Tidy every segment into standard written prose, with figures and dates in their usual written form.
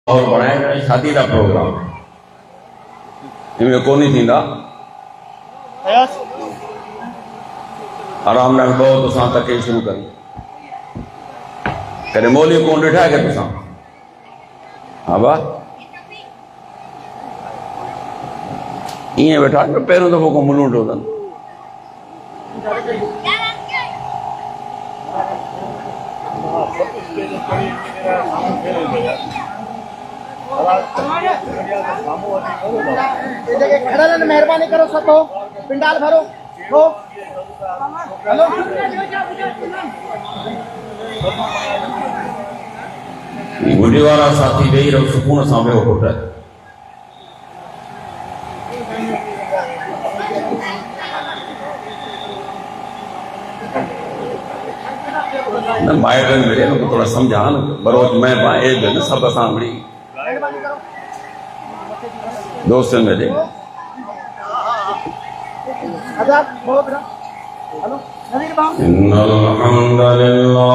और बनाए शादी का प्रोग्राम इनमें को नहीं थींदा आराम नाल बहुत तुसां तक शुरू करी कदे मौली को ॾिठा के तुसां हाँ बा इं वेठा पहिरियों दफ़ो को मुलूं टोदन मेहरबानी करो सब हो पिंडाल भरो हो हेलो गुडी वाला साथी वेही रहो सुकून सां वेहो पुट न माइटनि मिले न थोड़ा समझा न बरोज मैं एज न सब असां मिली दोस्तनि मिले इन्नल हम्दुलिल्लाह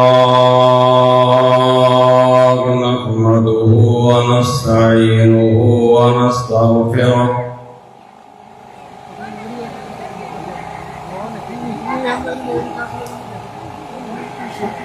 नहमदुहु व नस्तईनुहु व नस्तगफिरुह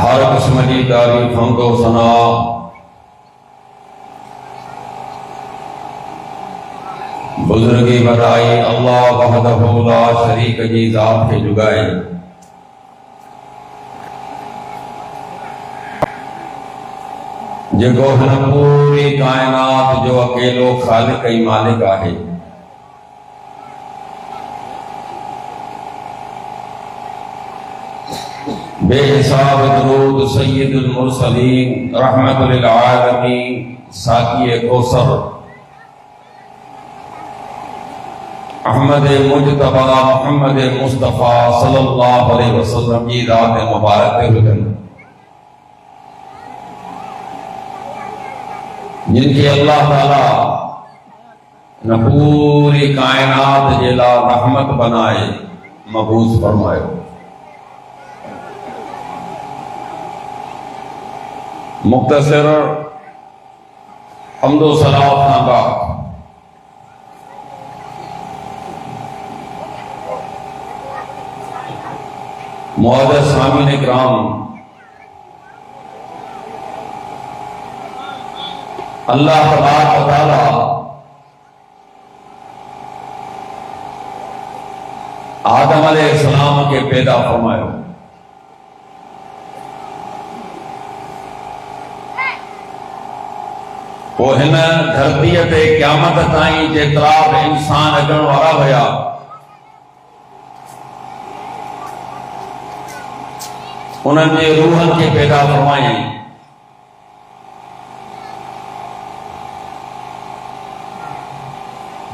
हर किस्म की तारीफ हमदो सना बुजुर्गी बधाई अल्लाह वहदहु ला शरीक जी ज़ात खे जुगाए जेको हिन पूरी कायनात जो अकेलो खालिक ऐं मालिक आहे। बेहिसाब दरूद सय्यदुल मुरसलीन रहमतुल लिल आलमीन साक़ी कौसर अहमद मुजतबा मोहम्मद मुस्तफ़ा सल्लल्लाहु अलैहि वसल्लम की रात मुबारक हुजन जिनके अल्लाह ताला न पूरी कायनात जे ला रहमत बनाए मबूस फरमायो। मुख्तसर हम्दो सलावत खां बाद मुअज़्ज़ज़ सामीन इकराम, अल्लाह तबारक व तआला आदम अलैहिस्सलाम के पैदा फरमायो। वो हिन धरतीअ ते क़यामत ताईं जेतिरा बि इंसान अचण वारा हुया उन्हनि जे रूहनि खे पैदा फरमायईं।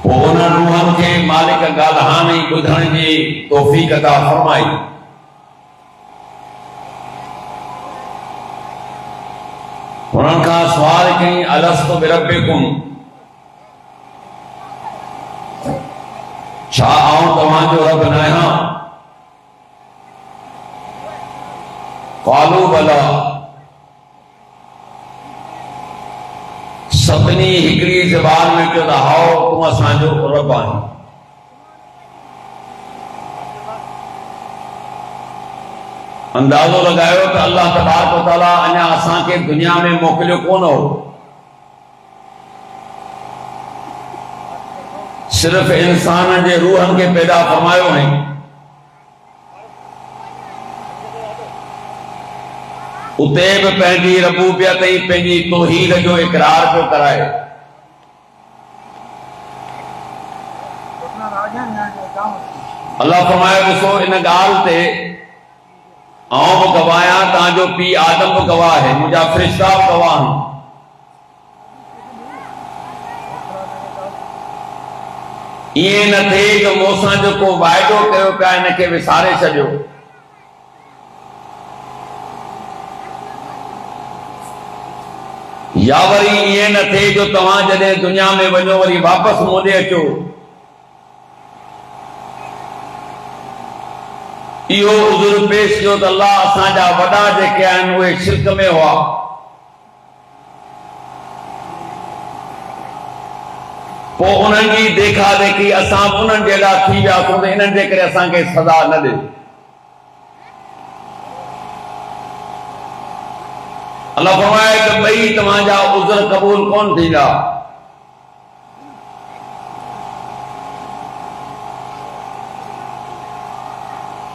पोइ उन्हनि रूहनि खे मालिक ॻाल्हाइण ऐं ॿुधण जी तौफ़ीक़ अता फरमाई। उन्हनि खां सवाल कई अलस्तु बिरब्बिकुम, छा आऊं तव्हांजो रब न आहियां? क़ालू बला, सभिनी हिकिड़ी ज़बान में चयो त हाओ तूं असांजो रब आहीं। अंदाज़ो लगायो त अल्लाह तबारक व तआला अञा असांखे दुनिया में मोकिलियो कोन हो, सिर्फ़ इंसान जे रूहनि खे पैदा फरमायो है। उते बि पंहिंजी रबूबियत ऐं पंहिंजी तौहीद जो इक़रार पियो कराए। अल्लाह फरमायो ॾिसो इन ॻाल्हि ते आऊं बि गवाह आहियां, तव्हांजो पीउ आदम बि गवाह आहे, मुंहिंजा फ़रिश्ता बि गवाह आहिनि। ईअं न थिए जो मूंसां जेको वाइदो कयो पिया इनखे विसारे छॾियो। या वरी ईअं न थिए जो तव्हां जॾहिं दुनिया में वञो वरी वापसि मूं ॾे अचो। इहो उज़ुर पेश कयो त अल्लाह असांजा वॾा जेके आहिनि उहे शिरक में हुआ, पोइ उन्हनि जी देखा देखी असां बि उन्हनि जहिड़ा थी वियासीं त इन्हनि जे करे असांखे सज़ा न ॾे। अल्लाह फरमाए त ॿई तव्हांजा उज़र क़बूल कोन थींदा।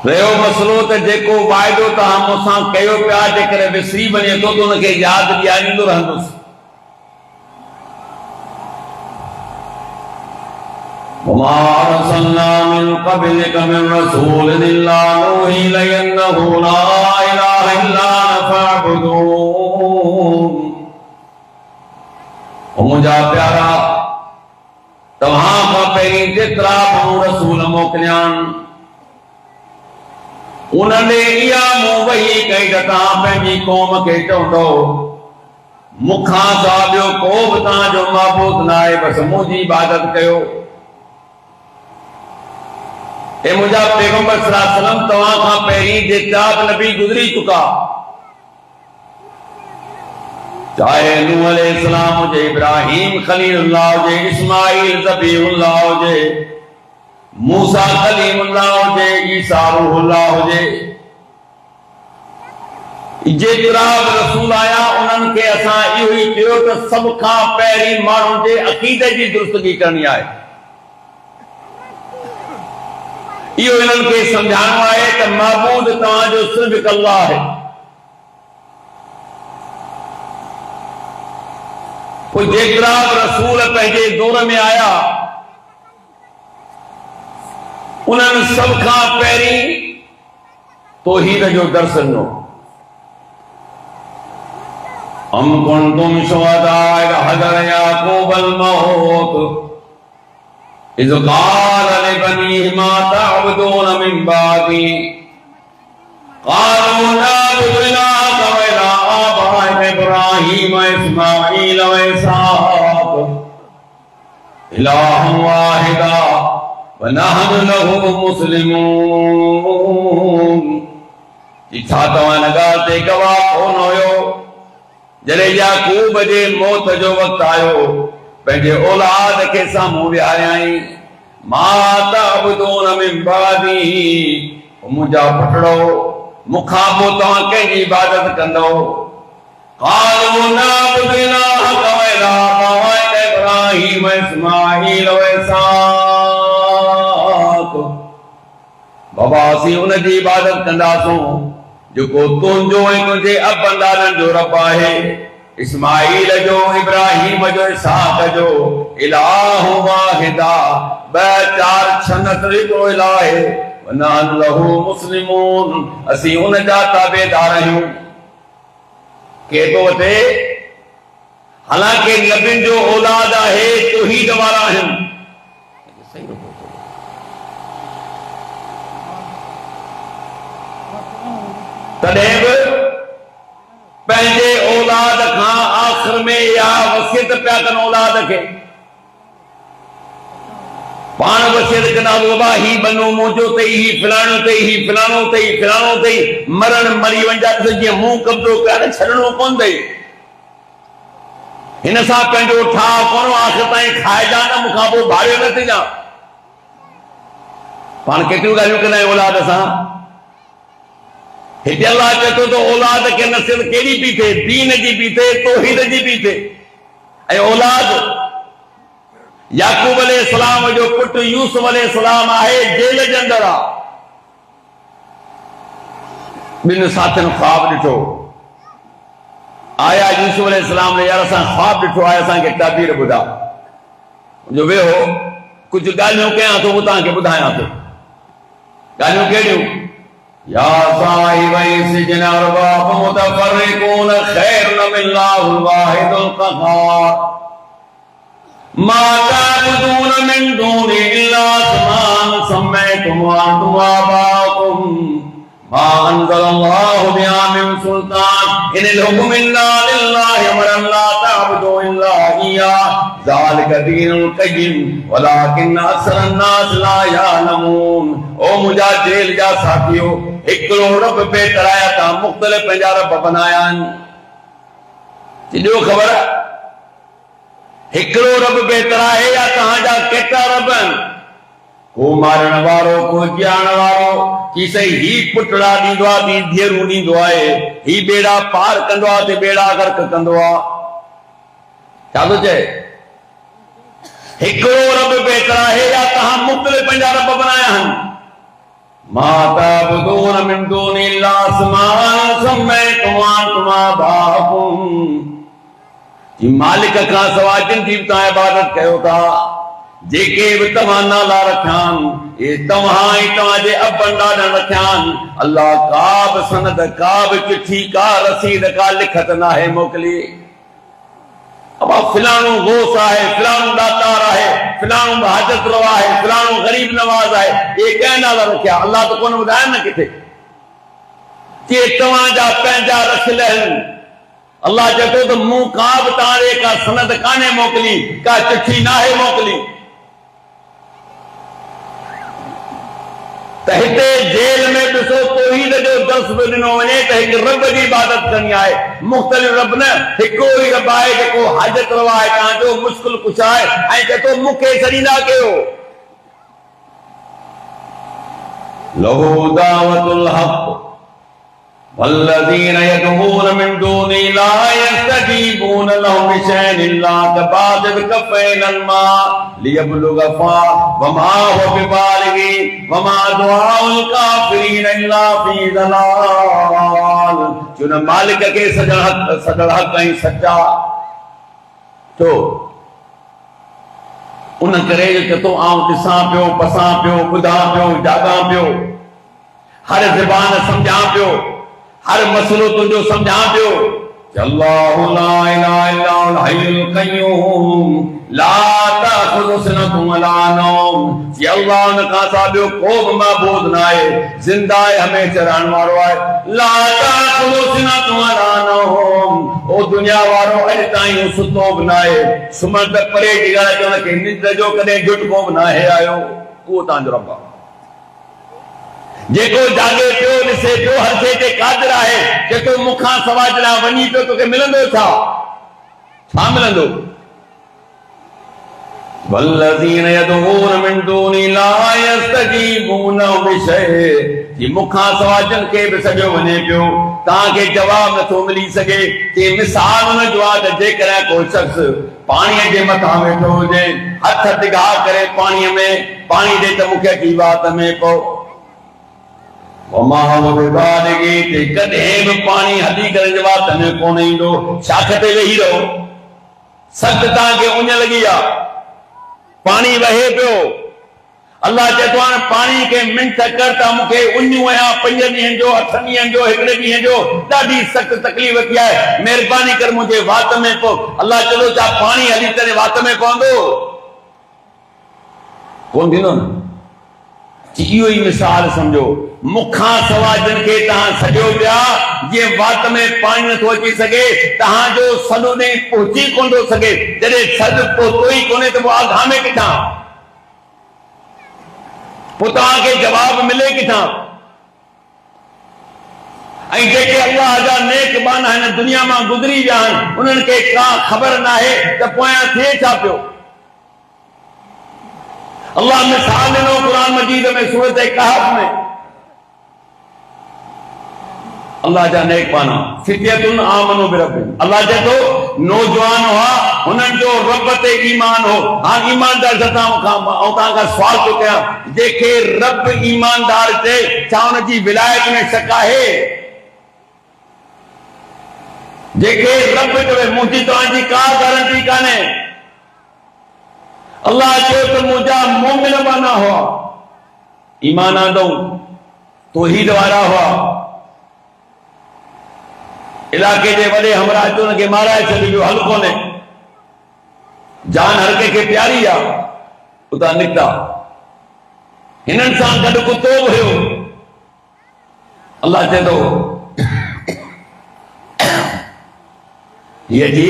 रहियो मसलो त जेको वाइदो तव्हां मूंसां कयो पिया जेकर विसरी वञे थो त उनखे यादि ॾियारींदो रहंदुसि। वमा अरसलना मिन क़ब्लिक मिन रसूलिन इल्ला नूही इलैहि अन्नहु ला इलाहा इल्ला अना फअबुदून। मुंहिंजा प्यारा, तव्हां खां पहिरीं जेतिरा माण्हू रसूल मोकिलिया आहिनि उन्होंने इहा मूं वही कई त तव्हां पंहिंजी क़ौम खे चवंदो मुखां सवाइ ॿियो को बि तव्हांजो महबूद न आहे, बसि मुंहिंजी इबादत कयो। ए मुंहिंजा पैगंबर सल्लल्लाहु अलैहि वसल्लम तव्हां खां पहिरीं जेतिरा बि नबी गुज़री चुका, चाहे नूह अलैहिस्सलाम हुजे, इब्राहिम खलीलुल्लाह हुजे, इस्माइल ज़बीहुल्लाह हुजे, मूसा कलीमुल्लाह हुजे, ईसा रूहुल्लाह हुजे, जेतिरा बि रसूल आया उन्हनि खे असां इहो ई चयो त सभ खां पहिरीं माण्हुनि जे अक़ीदे जी दुरुस्तगी करणी आहे। इहो इन्हनि खे सम्झाइणो आहे त महबूद तव्हांजो सिर्फ़ हिकु अल्लाह आहे। पोइ जेतिरा बि रसूल पंहिंजे दौर में आया उन्हनि सभ खां पहिरीं तौहीद जो दर्स ॾिनो। अम कुंतुम शुहदा इज़ हज़र याक़ूबल मौत इज़ क़ाल लिबनीहि मा तअबुदून मिन बादी क़ालू नअबुदु इलाहक व इलाह आबाइक इब्राहीम व इस्माईल व इसहाक़ इलाहन वाहिदा व नहनु लहू मुस्लिमून। छा तव्हां हिन ॻाल्हि ते गवाह कोन हुयो जॾहिं याकूब जे मौत जो वक़्तु आयो पंहिंजे औलाद खे साम्हूं विहारियई, मा तअबुदून मिन बादी, मुंहिंजा पुटड़ो मूंखां पोइ तव्हां कंहिंजी इबादत कंदो। क़ालू नअबुदु इलाहक व इलाह आबाइक इब्राहीम व इस्माईल व इसहाक़, बाबा असीं उनजी इबादत कंदासूं जेको तुंहिंजो ऐं तुंहिंजे अबंदारनि जो रब आहे, इस्माईल जो, इब्राहीम जो, इसहाक जो। इलाह वाहिदा, ॿ चार छह न हिकिड़ो इलाह आहे। व नहनु लहू मुस्लिमून, असीं उन जा ताबेदार आहियूं। के तो वठे हालांकि नबियुनि जो औलाद आहे, तौहीद वारा आहिनि, तॾहिं बि पंहिंजे औलाद खां आख़िर में इहा वसियत पिया कनि औलाद खे। पाण वसियत कंदा बाबा ही बनो मुंहिंजो अथई, ही फलाणो अथई, ही फलाणो अथई, फलाणो अथई, मरण मरी वञा त जीअं मुंहुं कब्ज़ो करे छॾणो कोन अथई। हिन सां पंहिंजो ठाह कोन आख़िर ताईं खाइजा न, मूंखां पोइ भाड़ियो न थिजा। पाण केतिरियूं ॻाल्हियूं कंदा आहियूं औलाद सां। हिते अल्लाह चए थो त औलाद खे नसीहत कहिड़ी बि थिए, दीन जी बि थिए, तौहीद जी बि थिए। ऐं औलाद याकूब अलैहिस्सलाम जो पुटु यूसुफ अलैहिस्सलाम आहे, जेल जे अंदर आहे। ॿिनि साथियुनि ख्वाब ॾिठो, आया यूसुफ अलैहिस्सलाम ने, यार असां ख्वाब ॾिठो आहे, असांखे ताबीर ॿुधा। जो वेहो कुझु ॻाल्हियूं कयां थो, उहो तव्हांखे ॿुधायां थो। ॻाल्हियूं कहिड़ियूं? या साहिबई सिजन अरबाब मुतफर्रिकून खैरुन मिनल्लाहुल वाहिदुल क़हार मा तअबुदून मिन दूनि इल्ला अस्मान सम्मैतुम अंतुम आबाकुम मा अंज़लल्लाहु बिहा मिन सुल्तान इनिल हुक्मु इल्ला लिल्लाहि अमरन ला तअबुदू इल्ला इय्याह ज़ालिका दीनुल क़य्यिम वलाकिन्न अक्सरन नास ला यअलमून। ओ मुंहिंजा जेल जा साथियो, हिकिड़ो रब पे कराया था, मुख़्तलिफ़ पंहिंजा रब बनाया आहिनि। ॾियो ख़बर, हिकिड़ो रब बहितर आहे या तव्हांजा केतिरा रब आहिनि? को मारण वारो, को ॼाण वारो, की सही ही पुटड़ा ॾींदो आहे, ॿी धीअरूं ॾींदो आहे, ही बेड़ा पार कंदो आहे ते बेड़ा गर्क कंदो आहे। छा थो चए? हिकिड़ो रब बहितर आहे या तव्हां मुख़्तलिफ़ पंहिंजा रब बनाया आहिनि? मा तअबुदून मिन दूनि इल्ला अस्मान सम्मैतुम अंतुम आबाकुम, मालिक खां सवाइ जिन जी तव्हां इबादत कयो था, जेके बि तव्हां नाला रखिया आहिनि, ये तव्हां ई तव्हांजे अबनि ॾाॾनि रखिया आहिनि। अल्लाह का बि सनद, का बि चिठी, का रसीद, का लिखत नाहे मोकिली। अब फिलाणो गोस आहे, फिलाणो दातार आहे, फिलाणो हाजत रवा आहे, फिलाणो गरीब नवाज आहे, ये कंहिं नाला रखिया? अल्लाह तो कोन ॿुधाया न किथे। जे तव्हांजा पंहिंजा रखियल आहिनि। अल्लाह चए थो त मूं का बि तव्हांजे का सनद कान्हे मोकिली, का चिठी नाहे मोकिली। त हिते जेल में ॾिसो तौहीद जो दर्स बि ॾिनो वञे त हिकु रब जी इबादत करणी आहे। मुख़्तलिफ़ रब न, हिकु ई रब आहे जेको हाजत रवा आहे, तव्हांजो मुश्किल कुझु आहे ऐं चए थो मूंखे सरींदा कयो। लहू दावतुल हक़ वल्लज़ीन यदऊन मिन दूनि ला यस्तजीबून लहुम बिशैइन इल्ला कबादिद कफ़ैनल मा लियब्लुग फा वमा हुवा बिबालिगी वमा दुआउल काफिरीन इल्ला फी ज़लाल। चुन मालिक के सजल हक़ ऐं सच्चा तो उन करे जो तो आऊं ॾिसां पियो, पसां पियो, ॿुधां पियो, जाॻां पियो, हर ज़बान सम्झां पियो, हर मसलो तुझो समझा पियो। अल्लाहु ला इलाहा इल्ला हुवल हय्युल क़य्यूम ला ताख़ुज़ु सिनतुन वला नौम। ये अल्लाह न का साबियो को भी माबूद ना है, जिंदा है, हमेशा रहने वालो है। ला ताख़ुज़ु सिनतुन वला नौम। ओ दुनिया वारो अज ताईं सुतो भी ना है, सुमत परे जी ॻाल्हि चवण के निंड जो कदे झुटको भी ना है आयो। वो तांजो रब आहे जेको जागे पियो, ॾिसे पियो, हर शइ ते क़ादिर आहे। जेको मुखां सवा जॾहिं वञी पियो तोखे मिलंदो छा मिलंदो? वल्लज़ीन यदऊन मिन दूनि ला यस्तजीबून बिशैइन। जी मुखां सवा जन के बि सॼो वञे पियो, तव्हांखे जवाब नथो मिली सघे। कि मिसाल हुन जो आहे त जेकॾहिं को शख़्स पाणीअ जे मथां वेठो हुजे, हथ टिघा करे पाणीअ में, पाणी ॾे त मूंखे अची वात में पओ, कॾहिं बि पाणी हली करे वात में कोन ईंदो। शाख ते वेही रहो, सख़्त तव्हांखे उञ लॻी आहे, पाणी वहे पियो। अल्लाह चए थो हाणे पाणी खे मिंट कर त मूंखे उञूं आहियां 5 ॾींहंनि जो, 8 ॾींहंनि जो, 1 ॾींहं जो, ॾाढी सख़्त तकलीफ़ थी आहे, महिरबानी कर मुंहिंजे वात में पओ। अल्लाह चलो छा पाणी हली करे वात में पवंदो? कोन थींदो न। इहो ई मिसाल सम्झो, मुखां सवा जिन खे तव्हां सॼो पिया, जीअं वात में पाणी नथो अची सघे, तव्हांजो सॼो ॾींहुं पहुची कोन थो सघे। जॾहिं सॾु पहुतो ई कोन्हे त पोइ आगामे किथां, पोइ तव्हांखे जवाब मिले किथां? ऐं जेके अल्लाह जा नेक बाना हिन दुनिया मां गुज़री विया आहिनि, उन्हनि खे का ख़बर नाहे त पोयां थिए छा पियो। अल्लाह मिसाल ॾिनो क़ुरान मजीद में सूरत कहफ में। अल्लाह जा नेक बाना फित्यतुन आमनु बिरब्बिहिम। अल्लाह चए थो नौजवान हुआ, हुननि जो रब ते ईमान हो। हाणे ईमानदार तव्हांखां सवाल थो कयां, जेके रब ईमानदार चए, छा हुन जी विलायत में शक आहे? जेके रब चवे मुंहिंजी तव्हांजी का गारंटी कान्हे। अल्लाह चयो त मुंहिंजा मोमिन बाना हुआ, ईमान आंदो, तौहीद वारा हुआ, इलाके जे वॾे हमरा अचो हुनखे माराए छॾियो, हल कोन्हे, जान हर कंहिंखे प्यारी आहे, उतां निकिता। हिननि सां गॾु कुतो बि हुयो। अल्लाह चए थो हीअ जी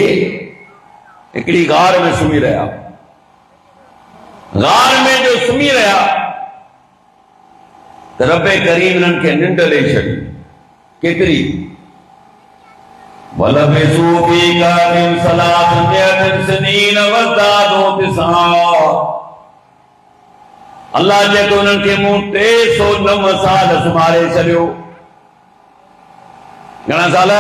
हिकिड़ी गार में सुम्ही रहिया, गार में जो सुम्ही रहिया त रब्बे करीम हिननि खे निंड ॾेई छॾी। केतिरी? वलबिसू फी कहफिहिम सलासमिअतिन सनीन वज़दादू तिसआ। अल्लाह चए थो हुननि खे मूं 309 साल सुम्हारे छॾियो। घणा साल?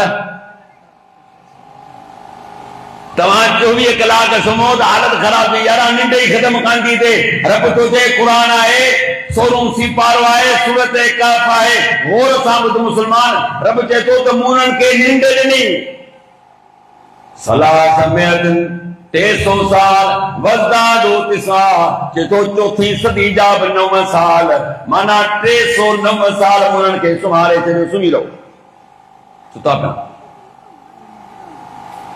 तव्हां 24 कलाक सुम्हो त हालत ख़राब थी, यार निंड ई ख़तम कान थी थिए। रब तो चए, क़ुरान आहे, 16 सिपारो आहे, सूरत कहफ आहे, गौर सां ॿुध मुस्लमान। रब चए थो त मूं उन्हनि खे निंड ॾिनी, सलासमिअतिन 300 साल, वज़दादू तिसआ, चए थो 4हीं सदी जा 9 साल, माना 309 साल उन्हनि खे सुम्हारे छॾियो। सुम्ही रहो, सुता पिया।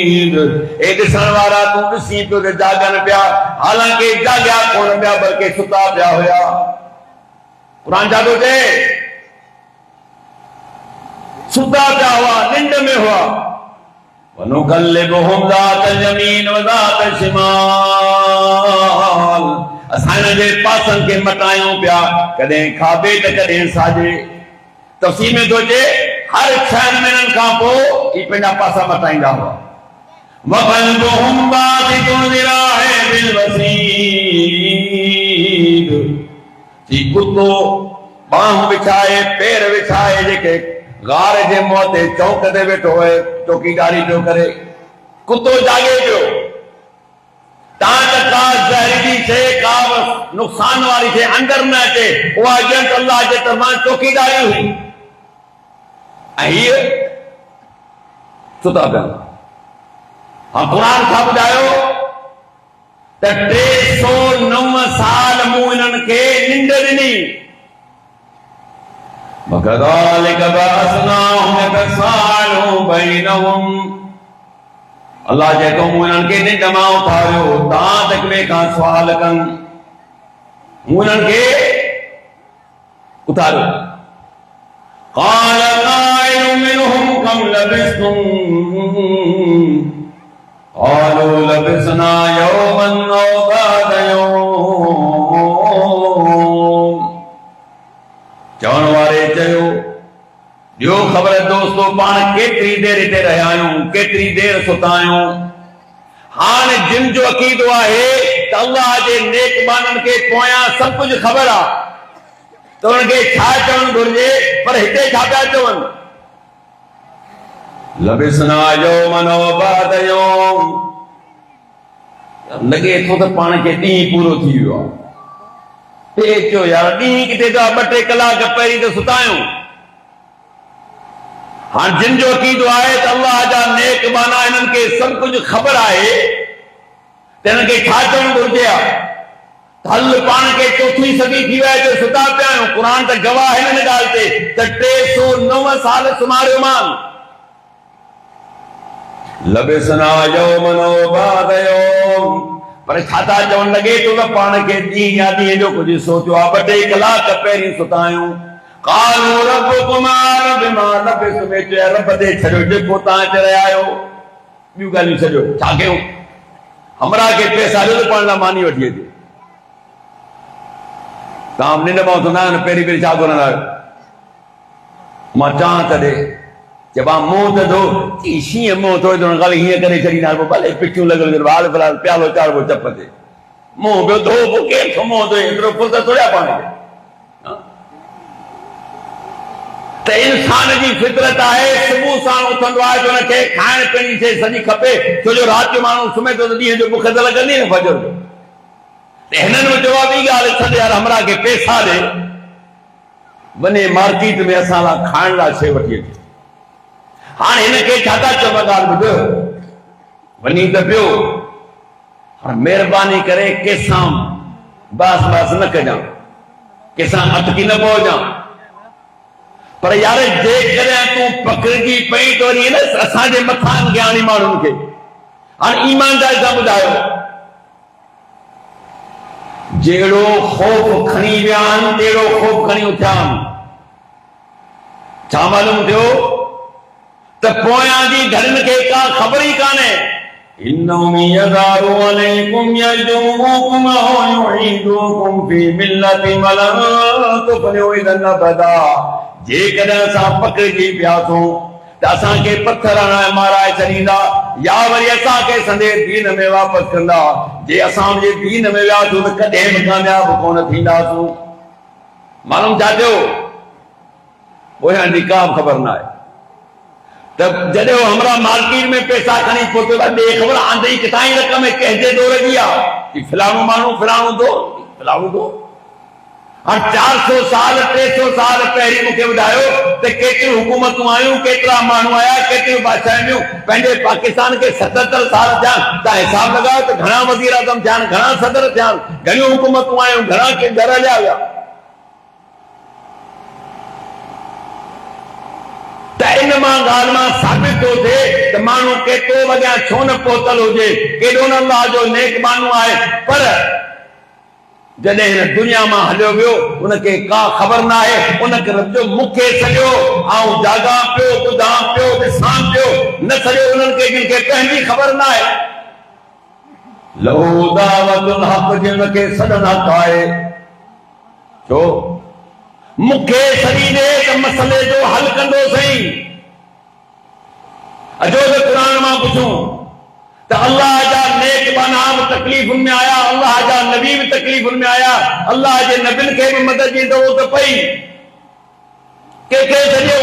ए ॾिसण वारा तूं ॾिसी पियो त जागनि पिया, हालांकि जाॻिया कोन पिया बल्कि सुता पिया हुया। क़ुरान छा थो चए? सुता पिया हुआ, निंड में हुआ। वनुक़ल्लिबुहुम ज़ातल यमीन व ज़ातल शिमाल, असां हिन जे पासनि खे मटायूं पिया, कॾहिं खाॿे त कॾहिं साॼे। तफ़सीर में थो चए हर 6 महीननि खां पोइ ही पंहिंजा पासा मटाईंदा हुआ। वक़ल्बुहुम बासितुन ज़िराअहि बिलवसीद, कुत्तो बांह विछाए पेर विछाए जेके गार जे मुंहं ते चौक ते वेठो है चौकीदारी पियो करे, कुत्तो जागे पियो। तां त का ज़हरीली शइ का नुक़सान वारी शइ अंदर न अचे, उहा ॼणु अल्लाह जे तरफ़ां चौकीदारी हुई। ऐं हीअ सुता पिया। हाँ, क़ुरान छा ॿुधायो त 309 साल मूं हिननि खे निंड ॾिनी। वकज़ालिक बअसनाहुम यतसाअलून बैनहुम, अल्लाह जे तो मूं हिननि खे निंड मां उथारियो तां तक ॿिए खां सुवाल कनि। मूं हिननि खे उथारियो। क़ाल क़ाइलुम मिनहुम कम लबिस्तुम, क़ालू लबिसना यौमन औ बअद यौम। चवण वारे चयो, ॾियो ख़बर दोस्तो, पाण केतिरी देर हिते रहिया आहियूं, केतिरी देर सुता आहियूं। हाणे जिन जो अक़ीदो आहे त अल्लाह जे नेक माण्हुनि खे पोयां सभु कुझु ख़बर आहे, त उन्हनि खे छा चवणु घुरिजे, पर हिते छा पिया चवनि? लबिसना यौमन औ बअद यौम, लॻे थो त पाण खे ॾींहुं पूरो थी वियो आहे। चयो यार ॾींहुं किथे था, 2-3 कलाक पहिरीं त सुता आहियूं। हाणे जिन जो अक़ीदो आहे त अल्लाह जा नेक माना हिननि खे सभु कुझु ख़बर आहे, त हिननि खे छा चवणु घुरिजे आहे? हल पाण खे 4हीं सदी थी वई जो सुता पिया आहियूं। क़ुरान त गवाह हिन ॻाल्हि ते त 309 साल सुम्हारियो मान। लबिसना यौमन औ बअद यौम, पर छा था चवणु? लॻे थो त पाण खे ॾींहुं या ॾींहं जो कुझु सोचियो आहे, 2-3 कलाक पहिरीं सुता आहियूं। क़ालू रब्बुकुम अअलम बिमा लबिस्तुम, चयो रब ते छॾियो जेको तव्हां चरिया आहियो, ॿियूं ॻाल्हियूं छॾियो, छा कयूं? हमरा खे पैसा ॾियो त पाण लाइ मानी वठी अचे। तव्हां निंड मां उथंदा आहियो न, पहिरीं छा घुरंदा आहियो? मां चां त ॾे, चइबा मुंहुं त धो, शींहं मुंहुं थोरी थोरी ॻाल्हि हीअं करे छॾींदा, भले पिठियूं लॻल हाल फिलहाल प्यालो चाढ़बो चप ते, मुंहुं पियो धो, पोइ केरु मुंहुं धोए? एतिरो फुर्सत थोड़ी आहे पाण खे। त इंसान जी फितरत आहे, सुबुह साण उथंदो आहे जो हुनखे खाइण पीअण जी शइ सॼी खपे, छो जो राति जो माण्हू सुम्हे थो त ॾींहं जो बुख त लॻंदी न फजर जो। त हिननि में चयो ॿी ॻाल्हि, छॾ यार हमरा खे पैसा ॾे, वञे मार्केट में असां लाइ खाइण लाइ शइ वठी अचे। हाणे हिन खे छा था चवनि? ॻाल्हि ॿुध, वञी त पियो, हाणे महिरबानी करे कंहिंसां बास न कजां, कंहिंसां अटकी न पहुजां। पर यार जेकॾहिं तूं पकड़जी पई त वरी न असांजे मथां ज्ञानी माण्हुनि खे। हाणे ईमानदारी सां ॿुधायो, जहिड़ो ख़ौफ़ खणी विया आहिनि तहिड़ो ख़ौफ़ खणी उथिया आहिनि। छा मालूम थियो त पोयां जी घरनि खे का ख़बर ई कान्हे। इन्नहुम यज़ारू अलैकुम यजूमुकुम औ युईदुकुम फी मिल्लति मलन तुफलिहू इज़न अबदा। जेकॾहिं असां पकड़जी पियासूं त असांखे पत्थर हणाए माराए छॾींदा, या वरी असांखे संदे दीन में वापसि कंदा। जे असां जे दीन में वियासीं त कॾहिं बि कामयाब कोन थींदासूं। मालूम छा थियो? पोयां जी का ख़बर न आहे। त जॾहिं हमरा मार्केट में पैसा खणी पहुतो, ॾे ख़बर आंदई किथां जी रक़म कंहिंजे दौर जी आहे, फलाणो माण्हू फलाणो दो फलाणो दो। हाणे 400 साल 300 साल पहिरीं मूंखे ॿुधायो त केतिरियूं हुकूमतूं आयूं, केतिरा माण्हू आया, केतिरियूं बादशाहियूं। पंहिंजे पाकिस्तान खे 77 साल थिया, तव्हां हिसाब लॻायो त घणा वज़ीर आज़म थिया आहिनि, घणा सदर थिया आहिनि, घणियूं हुकूमतूं आयूं, घणा के घर हलिया विया। त इन मां ॻाल्हि मां साबित थो थिए त माण्हू केतिरो अॻियां छो न पहुतल हुजे, केॾो न अल्लाह जो नेक माण्हू आहे, पर जॾहिं हिन दुनिया मां हलियो वियो उनखे का ख़बर न आहे। उनखे रब्बो मूंखे सॼो आऊं जाॻां पियो, ॿुधां पियो, ॾिसां पियो, न सॼो उन्हनि खे जिन खे पंहिंजी ख़बर न आहे। लहू दावतुल हक़ जे उनखे सॾन हक़ आहे। छो मूंखे सॾी ॾे त मसइले जो हल कंदो सही। अचो त क़ुरान मां पुछूं त अल्लाह जा नेक माना बि तकलीफ़ुनि में आया, अल्लाह जा नबी बि तकलीफ़ुनि में आया, अल्लाह जे नबियुनि खे बि मदद जी ज़रूरत पई। कंहिंखे सॼो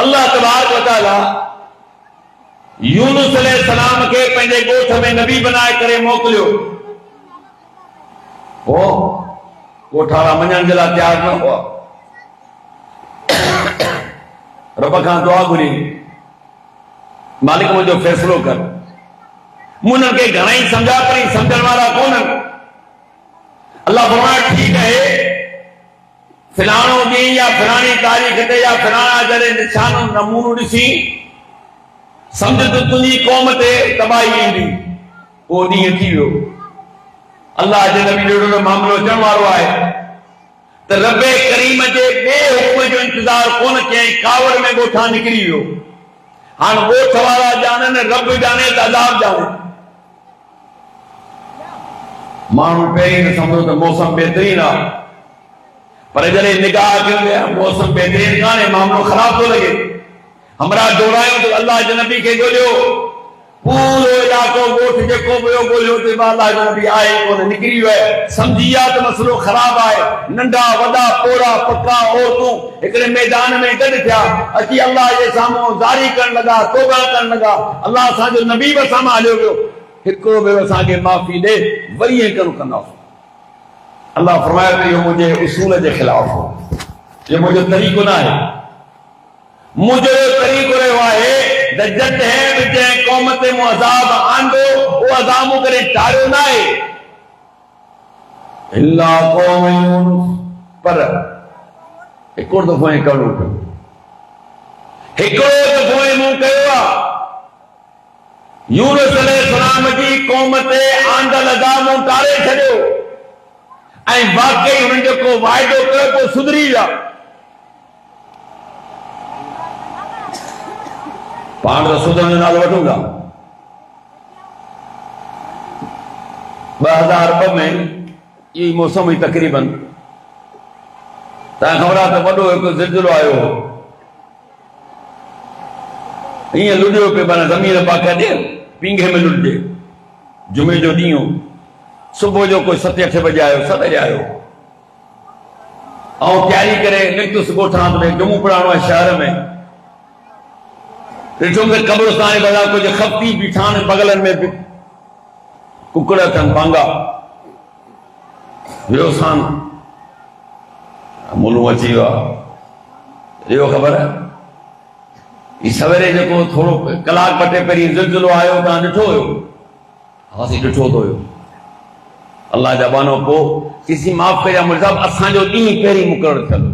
अल्लाह तबारक व तआला यूनुस अलैहिस्सलाम खे पंहिंजे ॻोठ में नबी बनाए करे मोकिलियो। वो ॻोठारा मञण जे लाइ तयार न हुआ। रब खां दुआ घुरी, मालिक मुंहिंजो फ़ैसिलो कर। मूं उन्हनि खे घणेई सम्झा पर सम्झण वारा कोन्हनि। अल्लाह फरमाए ठीकु आहे, फिलाणो ॾींहुं या फिलाणी तारीख़ ते या फिलाणा जॾहिं निशानो नमूनो ॾिसी सम्झ त तुंहिंजी क़ौम ते तबाही ईंदी। उहो ॾींहुं थी वियो। अल्लाह जे नबी जो मामिलो अचण वारो आहे त रब्बे करीम जे ॿिए हुक्म जो इंतज़ार कोन कयईं, कावड़ में ॻोठा निकिरी वियो। हाणे ॻोठ वारा ॼाणनि, रब ॼाणे त अज़ाब ॼाणे। माण्हू पहिरीं न सम्झो त मौसम बहितरीन आहे, पर जॾहिं निगाह कयूं मौसम बहितरीन कान्हे, मामिलो ख़राब थो लॻे। हमरा दोहरायूं त अल्लाह जे नबी खे ॻोल्हियो, पूरो इलाइक़ो ॻोठ जेको बि ॻोल्हियो त अल्लाह जो नबी आहे कोन, निकिरी वियो आहे। सम्झी विया त मसइलो ख़राब आहे। नंढा वॾा पोड़ा पका औरतूं हिकिड़े मैदान में गॾु थिया, अची अल्लाह जे साम्हूं ज़ारी करण लॻा, तौबा करण लॻा। अल्लाह असांजो नबी बि असां मां हलियो वियो, हिकिड़ो भेरो असांखे माफ़ी ॾे, वरी ईअं करूं कंदासीं। अल्लाह फरमाए थो इहो मुंहिंजे उसूल जे ख़िलाफ़ हो, इहो मुंहिंजो तरीक़ो न आहे। मुंहिंजो तरीक़ो रहियो आहे त जॾहिं बि जंहिं क़ौम ते मूं अज़ाब आंदो, उहो अज़ाब मूं करे टारियो न आहे। इल्ला क़ौम यूनुस, पर हिकिड़ो दफ़ो ऐं करणो पियो, हिकिड़ो दफ़ो ऐं मूं कयो आहे। यूनुस अलैहिस्सलाम जी क़ौम ते आंदल अज़ाब मूं टारे छॾियो ऐं वाकई हुननि जेको वाइदो कयो पोइ सुधरी विया। पाण त सुधरण जो नालो वठूं था। 2002 में इहा मौसम हुई तक़रीबन, तव्हांखे ख़बर आहे त वॾो हिकु ज़िलज़िलो आयो हो। ईअं लुॾियो पियो, माना ज़मीन पाके ॾे पींघे में लुॾिजे। जुमे जो ॾींहुं सुबुह जो कोई 7-8 बजे आयो, सवेरे आयो ऐं तयारी करे निकितुसि ॻोठां त जुमो पढ़ाइणो आहे शहर में। ॾिठो कि कब्रिस्तान जे बदिरां कुझु खपती बीठा आहिनि, बगलनि में कुकड़ अथनि पांगा। वियो सान मुलूं अची वियो आहे। इहो ख़बर आहे ही सवेरे जेको थोरो कलाक 2 टे पहिरीं ज़िलज़िलो आयो, तव्हां ॾिठो हुयो? हा असीं ॾिठो थो हुयो। अल्लाह जा बानो पोइ किसी माफ़ कया मुंहिंजा असांजो ॾींहुं पहिरीं मुक़ररु थियल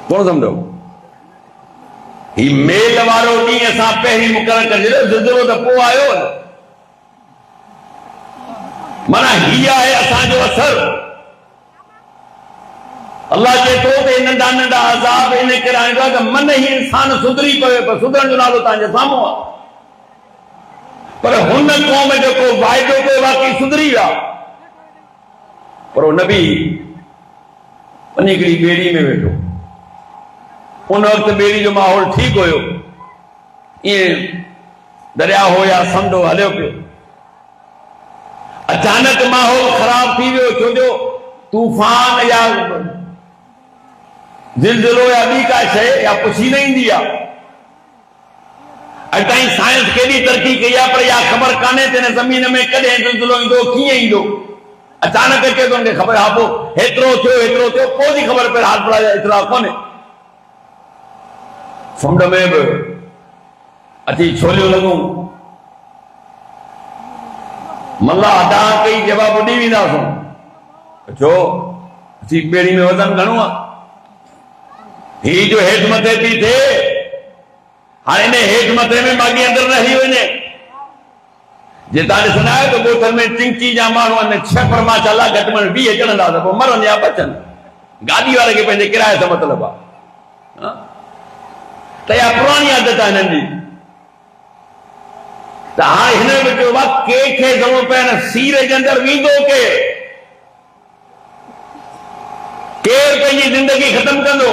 कोन सम्झो। ही मेल वारो ॾींहुं असां पहिरीं मुक़ररु करे छॾियो, ज़िलज़िलो त पोइ आयो। माना हीअ आहे असांजो असर। अल्लाह चए थो त नंढा नंढा अज़ाब इन करे आणींदो आहे त मन ई इंसान सुधरी पवे, पर सुधरण जो नालो तव्हांजे साम्हूं आहे। पर हुन क़ौम जेको वाइदो कयो वाकई सुधरी विया, पर उहो नबी वञी हिकिड़ी ॿेड़ी में वेठो। उन वक़्तु ॿेड़ी जो माहौल ठीकु हुयो, ईअं दरिया हो या समुंड हलियो पियो। अचानक माहौल ख़राब थी वियो, छो जो तूफ़ान या ज़िलज़िलो या ॿी का शइ या पुछी न ईंदी आहे। अॼु ताईं साइंस केॾी तरक़ी कई आहे, पर इहा ख़बर कान्हे त हिन ज़मीन में कॾहिं ज़िलज़िलो ईंदो, कीअं ईंदो। अचानक अचे तो उनखे ख़बर हा पोइ हेतिरो थियो पोइ जी ख़बर पए हाल पढ़ाया इतला कोन्हे। समुंड में बि अची छोलियूं लॻूं मल्ला अदा कई जवाब ॾेई वेंदासीं छो अची ॿेड़ी में वज़न घणो आहे ही जो हेठि मथे थी थिए हाणे हिन हेठि मथे में माॻी अंदरि न हली वञे जे तव्हां ॾिसंदा आहियो त ॻोठनि में चिंकी जा माण्हू आहिनि 6 पर माशाअल्लाह घटि में 20 ॼणंदा त पोइ मरनि या बचनि गाॾी वारे खे पंहिंजे किराए सां मतिलबु आहे त इहा पुराणी आदत आहे हिननि जी त हाणे हिन में चयो आहे कंहिंखे ज़रूरत पए न सीर जे अंदरि वेंदो केरु पंहिंजी ज़िंदगी ख़तम कंदो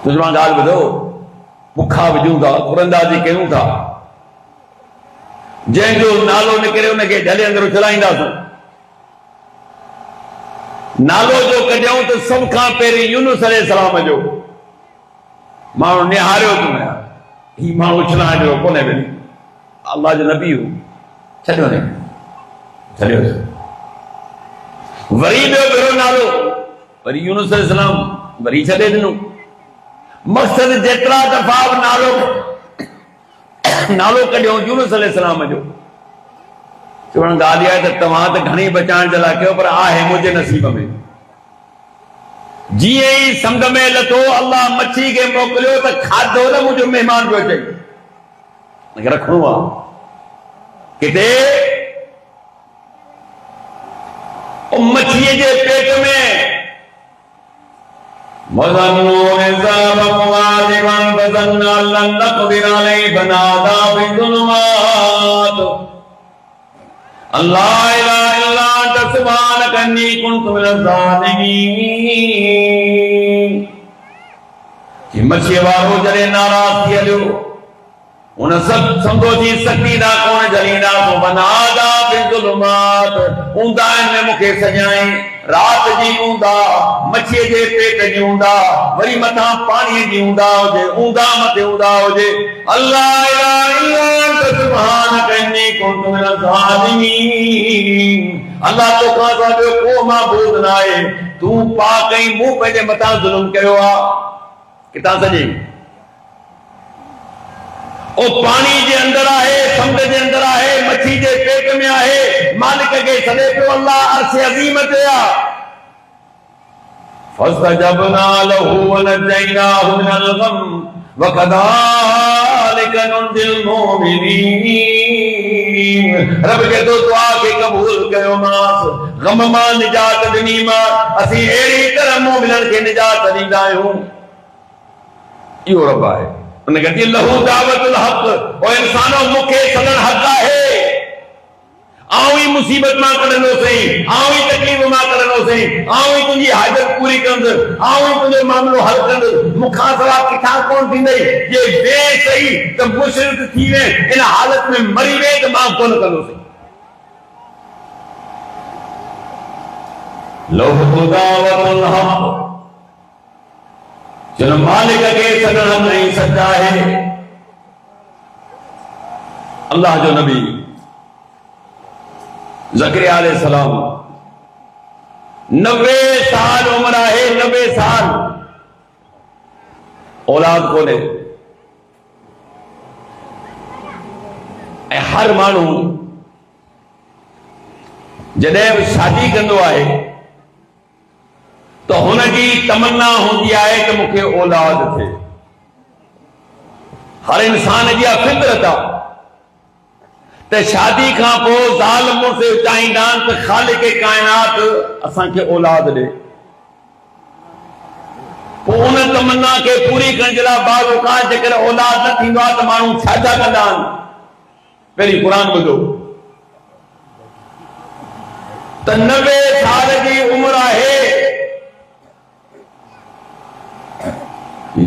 तुंहिंजो मां ॻाल्हि ॿुधो बुखा विझूं था कुरंदाज़ी कयूं था जंहिंजो नालो निकिरे उनखे झले अंदरि उछलाईंदासीं नालो जो कढियऊं त सभ खां पहिरीं यूनुस अलैहिस्सलाम जो माण्हू निहारियो तूं ही माण्हू उछलाइण जो कोन्हे वञी अल्लाह जो नबी हो छॾियो न छॾियो वरी ॿियो भेरो नालो वरी यूनुस अलैहिस्सलाम वरी छॾे ॾिनो मक़सद जेतिरा दफ़ा नालो कढियो यूनुस अलैहिस्सलाम जो चवण ॻाल्हि आहे त तव्हां त घणी बचाइण जे लाइ कयो पर आहे मुंहिंजे नसीब में जीअं ई समुंड में लथो अल्लाह मच्छी खे मोकिलियो त खाधो न मुंहिंजो महिमान पियो चई रखणो आहे किथे मच्छीअ जे पेट में अल्लाह इलाहा इल्ला अंत सुब्हानक अन्नी कुन्तु मिनज़ ज़ालिमीन कि मच्छी वारो जॾहिं नाराज़ थी हलियो उन सभु समझो जी सखी दा कोन जलींदा तो बनादा बिज़ुलमात ऊंदाइन में मूंखे सजाई रात जी ऊंदा मच्छी जे पेट जी ऊंदा वरी मथा पानी जी ऊंदा हुजे ऊंदा मथे ऊंदा हुजे अल्लाह इलाहा इल्ला अंत सुब्हानक अन्नी कुन्तु मिनज़ ज़ालिमीन अल्लाह तो का जो को माबूद न आहे तू पाक ऐं मूं पंहिंजे मथां ज़ुल्म कयो आहे किथां सॼी ओ पानी जे अंदर आहे समुंड जे अंदर आहे मच्छी जे पेट में आहे मालिक खे सॾे पियो अल्लाह अर्श अज़ीम ते आहे फस्तजबना लहू वनजैनाहु मिनल गम वकदालिक नुंजिल मोमिनीन रब के तो दुआ खे क़बूल कयो मास गम मां निजात ॾिनी मां असीं अहिड़ी तरह मोमिननि खे निजात ॾींदा आहियूं इहो रब आहे उन कहती लहू दावतुल हक ओ इंसानो मुखे सदन हक आहे आऊं ही मुसीबत मां कढंदो सही आऊं ही तकलीफ मां कढंदो सही आऊं ही तुंहिंजी हाजत पूरी कंदुसि आऊं ही तुंहिंजो मामलो हल कंदुसि मूंखां सवाइ किथां कोन थींदई जे वे सही त मुशरिक थी वे इन हालत में मरी वे त मां कोन कंदुसि लहू दावतुल हक चलो मालिक के सदन नहीं सच्चा है अल्लाह जो नबी ज़करिया अलैहिस्सलाम 90 साल उम्र है 90 साल औलाद कोने हर मानू जॾहिं बि शादी कंदो आहे तो हुनजी तमन्ना होंदी आहे त मूंखे औलाद थे हर इंसान जी फितरत आहे त शादी खां पोइ ज़ाल मुड़ुस चाहींदा आहिनि त ख़ालिक काइनात असांखे औलाद ॾे पोइ उन तमन्ना खे पूरी करण जे लाइ बाज़ औक़ात जेकर औलाद न थींदो आहे त माण्हू छा कंदा आहिनि पहिरीं क़ुर ॿुधो त 90 साल जी उम्र आहे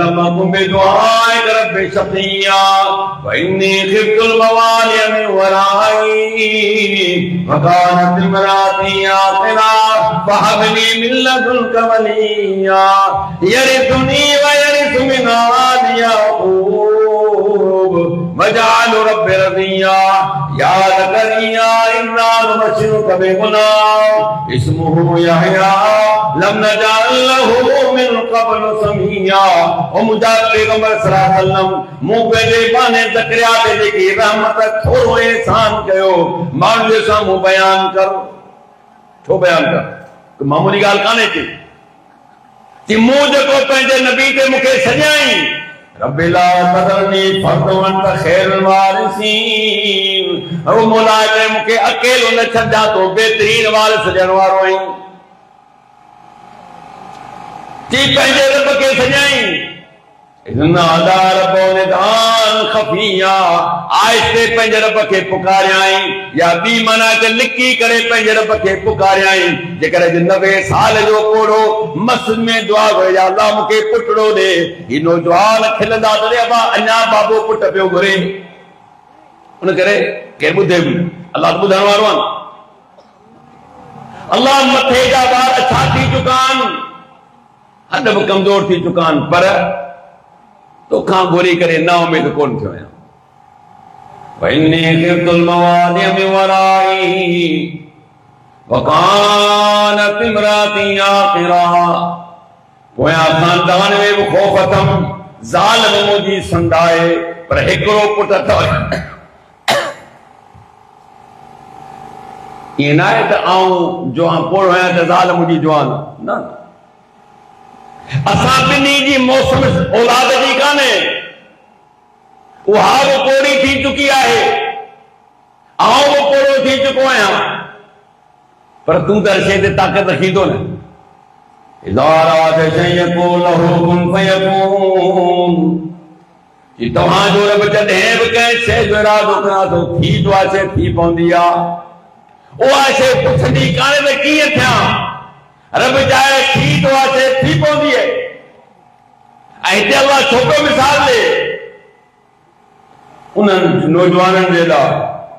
वलमकुम बिदुआइक रब्बि शक़िय्या व इन्नी खिफ्तुल मवालिय मिन वराई व कानत इम्राती आक़िरा फहब ली मिन लदुनका वलिय्या यरिथुनी व यरिथु मिन आलि याक़ूब वजअल रब्बि रज़िय्या या ज़करिया इन्ना नुबश्शिरुका बिग़ुलाम इस्मुहु यहया लम नजअल लहू मिन क़ब्ल समिय्या। ओ मुझा पैगंबर सल्लल्लाहु अलैहि वसल्लम मूं पंहिंजे बाने ज़करिया ते जेकी रहमत थोरो एहसान कयो माण्हुनि जे साम्हूं बयान कर। छो बयान कर? मामूली ॻाल्हि कान्हे कि मूं जेको पंहिंजे नबी ते मूंखे सॼाई रब्बि ला तज़रनी फ़र्दन व अंत ख़ैरुल वारिसीन। ओ मौला ते मूंखे अकेलो न छॾा तो बहितरीन वारिस ॾियण वारो आहीं। जी पंहिंजे रब खे सॼाई इन्ना अदा रब्बो निदान ख़फ़िया आहिस्ते पंहिंजे रब खे पुकारियाई या ॿी माना ते लिकी करे पंहिंजे रब खे पुकारियाई। जेकर 90 साल जो कोड़ो मस्जिद में दुआ घुरे या अल्लाह मूंखे पुटड़ो ॾे ही नौजवान खिलंदा त अबा अञा बाबो पुट पियो घुरे उन करे केर ॿुधे बि अल्लाह त ॿुधण वारो आहे। अल्लाह मथे जा ॿार छा थी चुका आहिनि हद बि कमज़ोर थी चुका आहिनि पर तोखां घुरी करे ना उम्मीद कोन थियो आहियां। वइन्नी खिफ्तुल मवालिय मिन वराई व कानत इम्राती आक़िरा पोयां खानदान में बि खौफ़ अथमि ज़ालिम मुंहिंजी संदाए पर हिकिड़ो पुट अथव। ईअं न आहे त आऊं जवान पोड़ो आहियां त ज़ाल मुंहिंजी जवान न असां ॿिन्ही जी मौसम औलाद जी कान्हे उहा बि पोड़ी थी चुकी आहे आऊं बि पोड़ो थी चुको आहियां पर तूं त शइ ते ताक़त रखींदो न। इज़ा अरादा शैअन यक़ूलु लहू कुन फयकून कि तव्हांजो रब जॾहिं बि कंहिं शइ जो इरादो कयां थो थी तो आहे शइ थी पवंदी आहे। उहा शइ पुछंदी कान्हे त कीअं थियां रब चाहे थी तो आहे शइ थी पवंदी आहे। ऐं हिते अल्लाह छो पियो मिसाल ॾे उन्हनि नौजवाननि जे लाइ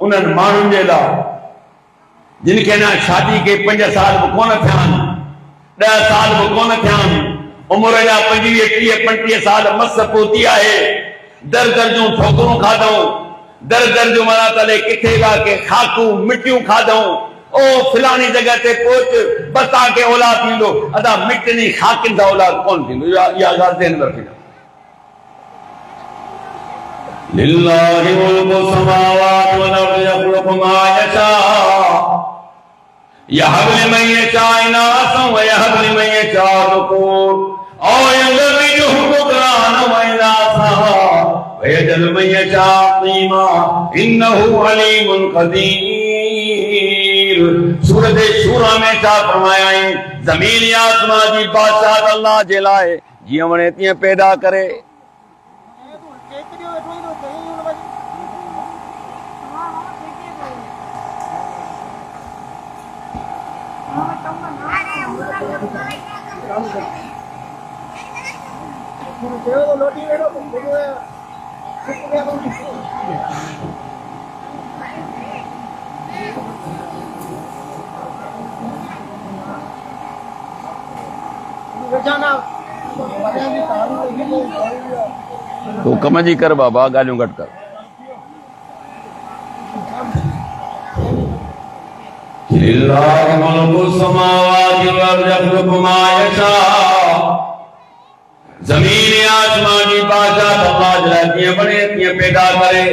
उन्हनि माण्हुनि जे लाइ जिन खे अञा शादी खे 5 साल बि कोन थिया आहिनि 10 साल बि कोन थिया आहिनि उमिरि अञा 25 30 35 साल मस पहुती आहे। दर दर जूं ठोकरूं खाधऊं दर दर जूं माना तले किथे के खाकू मिटियूं खाधऊं ओ फिलानी जगह ते पहुच बस तव्हांखे औलाद थींदो अदा मिटनी खाकिन सां औलाद कोन थींदो इहा ॻाल्हि ध्यान में रखिजो। लिल्लाहि मुल्कु समावाति वल अर्दि यख़्लुक़ु मा यशा यहबु लिमन यशाअ इनासा व यहबु लिमन यशाअ ज़ुकूर औ यज़विजुहुम ज़ुकराना व इनासा व यजअलु मन यशाअ अक़ीमा इन्नहु अलीमुन क़दीर। सूरत शूरा में छा फरमाया आहिनि ज़मीन या आसमान जी बादशाह अल्लाह जे लाइ जीअं वणे तीअं पैदा करे। तो कम जी कर बाबा गालियों घट कर। लिल्लाहि मुल्कु समावाति वल अर्दि यख़्लुक़ु मा यशा ज़मीन आसमान जी बादशाह अल्लाह जला तीअं बणे तीअं पैदा करे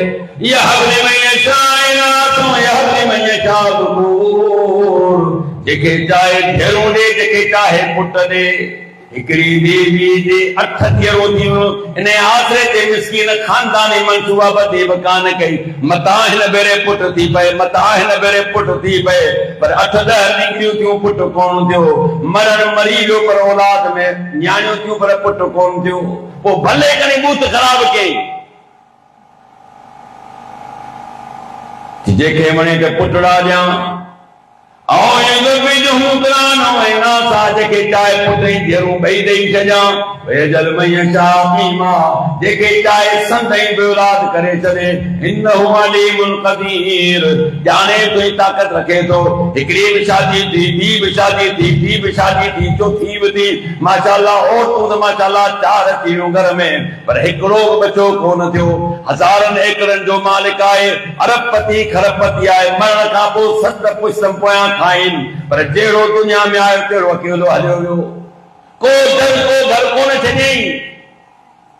यहबु लिमन यशाअ इनासा व यहबु लिमन यशाअ ज़ुकूर जेके चाहे धेरो ॾे जेके चाहे पुट ॾे। हिकिड़ी देवी जे 8 धेरो थियूं इन आसरे ते मिस्कीन खानदानी मंसूबा बदी बि कान कई मता हिन भेरे पुट थी पए मता हिन भेरे पुट थी पए पर 8-10 निकिरियूं थियूं पुट कोन थियो मरण मरी वियो पर औलाद में न्याणियूं थियूं पर पुट कोन थियो पोइ भले कणी बूथ ख़राब कई जेके वणे त पुटड़ा ॾियां और ये भी जो हुक्रान है ना साज के चाय पुते जेरू बई देई सजा वे जल में शामीमा जेके चाय संदई बेौलाद करे चले इन्नहु अलीमुल कदीर जाने तो ताकत रखे तो एकड़ी भी शादी थी दी भी शादी थी दी भी शादी थी चौथी भी थी माशाअल्लाह और तू तो माशाअल्लाह 4 थियूं घर में पर हिकड़ो बचो कोन थियो हजारन एकड़न जो मालिक आए अरबपति खरबपति आए मरण का पो सत पुष्टम पोया खाइन पर जेड़ो दुनिया में आयो तेड़ो अकेलो हलियो वियो को घर कोन छॾई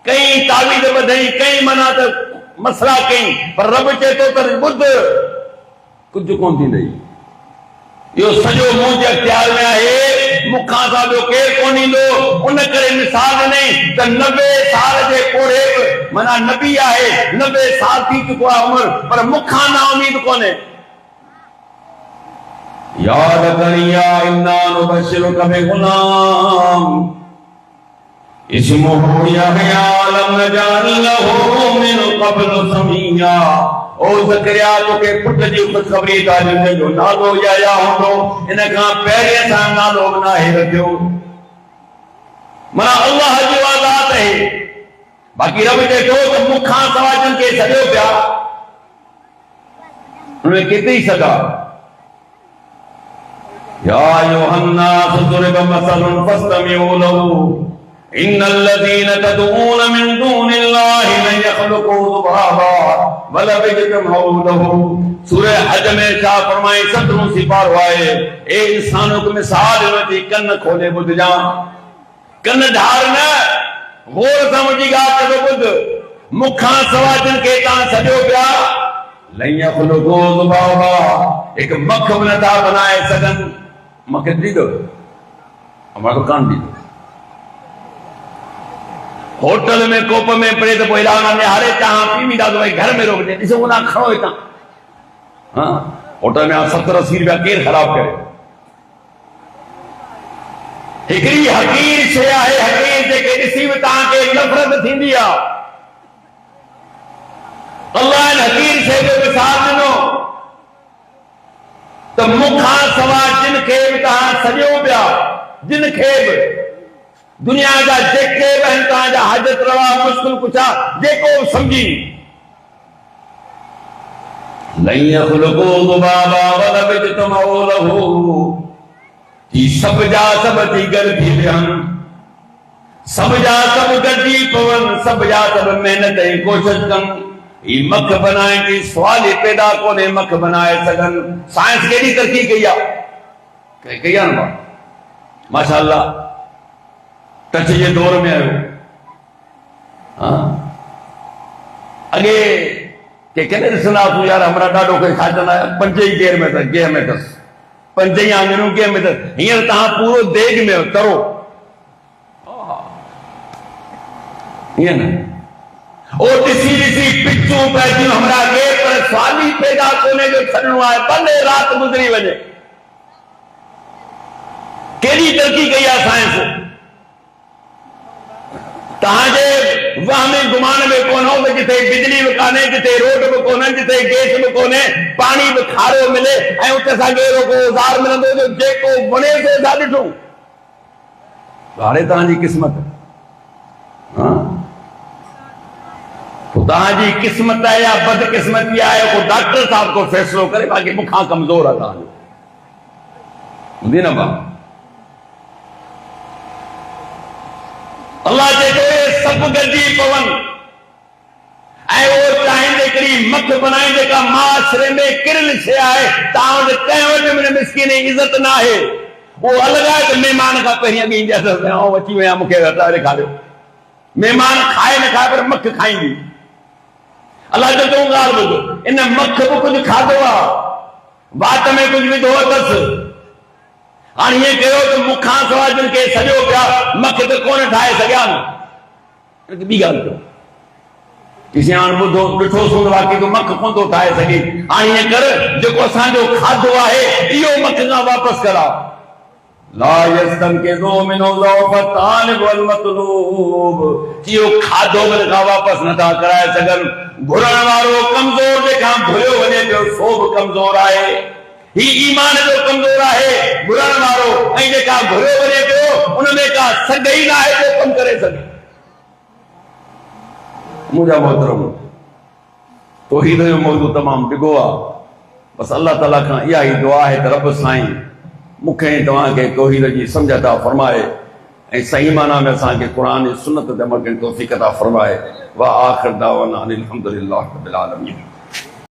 कई तावीज़ ॿधई कई मना त मसला कई पर रब चए तो त ॿुध कुछ कोन थींदई यो सॼो मुंहिंजे अख़्तियार में आहे मुखां सां ॿियो केरु कोन ईंदो उन करे मिसाल नहीं त 90 साल जे पोड़े मना नबी आहे 90 साल थी चुको आहे उम्र पर मुखां ना उम्मीद कोन्हे याद करिया इन्ना नुबश्शिरुका बिगुलाम इस्मुहु यहया लम नजअल लहु मिन क़ब्ल समिया ओ ज़करिया तो के पुट जी खुशखबरी तालिम जो नालो याया होंदो इन का पहले सा नालो ना है रखियो मना अल्लाह जी ज़ात है बाकी रब जे तो मुखां सवाजन के सजो पिया उन्हें केतरी सदा या अय्युहन्नास दुरिब मसलन फस्तमिऊ लहु इन्नल्लज़ीन तदऊन मिन दूनिल्लाहि लन यख़लुक़ू ज़ुबाबा वला यजतमऊ लहु सूरह हज में छा फरमाए 17 सिपारो आहे ए इंसानों को मिसाल नथी कन खोले बुध जा कन ढार न गौर समझी गा के बुध मुखां सवाजन के ता सजो पिया लन यख़लुक़ू ज़ुबाबा एक मख नथा बनाए सगन मख दी दो हमारे को कान दी होटल में कोप में पड़े तो कोई लाना ने हारे चाह पी भी दादो भाई घर में रोक दे इसे ना खड़ो इतना हाँ होटल में 70-80 रुपया केर खराब करे हिकड़ी हकीर शे आहे हकीर जे के ॾिसी भी ता के नफ़रत थींदी आ अल्लाह ने हकीर शे जो मिसाल ॾिनो तो मुखां सवा जिन खे भी ता सजो पिया जिन खे भी दुनिया जा जेके बहन तव्हांजा हाजत रवा मुश्किल कुछा जेको समझी लन यख़लुक़ू ज़ुबाबा वला यजतमऊ लहु ई सब जा सब थी गॾु थी वियनि सब जा सब गॾिजी पवनि सब जा सब महिनत ऐं कोशिश कनि ई मख बनाए थी सवाल ही पैदा कोन्हे मख बनाए सघनि साइंस केॾी तरक़ी कई आहे कई आहे न माशाअल्लाह टच जे दौर में आयो हाँ अगे के कने ॾिसंदा तूं यार हमरा ॾाढो कोई खाजन आया 5 ही गेर में त गेह में तस 5 ही आंगनू गेह में त हींअर तहां पूरो देग में तरो हीअं न ओ ॾिसी पिचूं पैदियूं हमरा गेर पर स्वाली पैदा कोने जो छॾणो आहे भले रात गुज़री वञे केॾी तरक़ी कई आहे साइंस तहांजे वहमी गुमान में कोन हो तो जिथे बिजली भी काने जिथे रोड भी कोन जिथे गैस भी कोने पानी भी खारो मिले ऐं उते असांखे अहिड़ो को औज़ार मिलंदो जो जेको वणे सो था ॾिठूं हाणे तव्हांजी क़िस्मत हाँ तो तव्हांजी क़िस्मत आहे या बदकिस्मती आहे को डॉक्टर साहब को फैसलो करे बाक़ी मुखां कमज़ोर आहे तव्हांजो हूंदी न भाउ अल्लाह जे सब गॾिजी पवनि ऐं उहो चाहींदे हिकिड़ी मख बनाए जेका माशरे में किरल शइ आहे तव्हां वटि कंहिं वटि बि मिसकीन जी इज़त न आहे उहो अलॻि आहे त महिमान खां पहिरीं अॻे ईंदी आहे त अची विया मूंखे ॾेखारियो महिमान खाए न खाए पर मख खाईंदी अल्लाह जो तूं ॻाल्हि ॿुध इन मख बि कुझु खाधो आहे वात में कुझु विधो अथसि हाणे ईअं कयो त मुखां सवाइ जिन खे सॼो पिया मख त कोन ठाहे सघिया न ॿी ॻाल्हि कयो किसी हाणे ॿुधो ॾिठो सूंदो आहे की तूं मख कोन थो ठाहे सघे हाणे ईअं कर जेको असांजो खाधो आहे इहो मख खां वापसि करा ला यस्तनकिज़ु मिनहु ज़ौफ़ तालिब वल मतलूब इहो खाधो बि खां वापसि नथा कराए सघनि घुरण वारो कमज़ोर जेखां घुरियो वञे पियो सो बि कमज़ोर आहे ही ईमान जो कमज़ोर आहे घुरण वारो ऐं जेका घुरियो वञे पियो उन में का सघ ई न आहे जो कमु करे सघे। मुंहिंजा मोहतरम तौहीद जो मौज़ू तमामु डिघो आहे। बसि अल्लाह ताला खां इहा ई दुआ आहे त रब साईं मूंखे तव्हांखे तौहीद जी सम्झ अता फरमाए ऐं सही माना में असांखे क़ुर जी सुन्नत ते अमल करण जी तौफ़ीक़ अता फरमाए। वा आख़िर दावाना अनिल हम्दुलिल्लाहि रब्बिल आलमीन।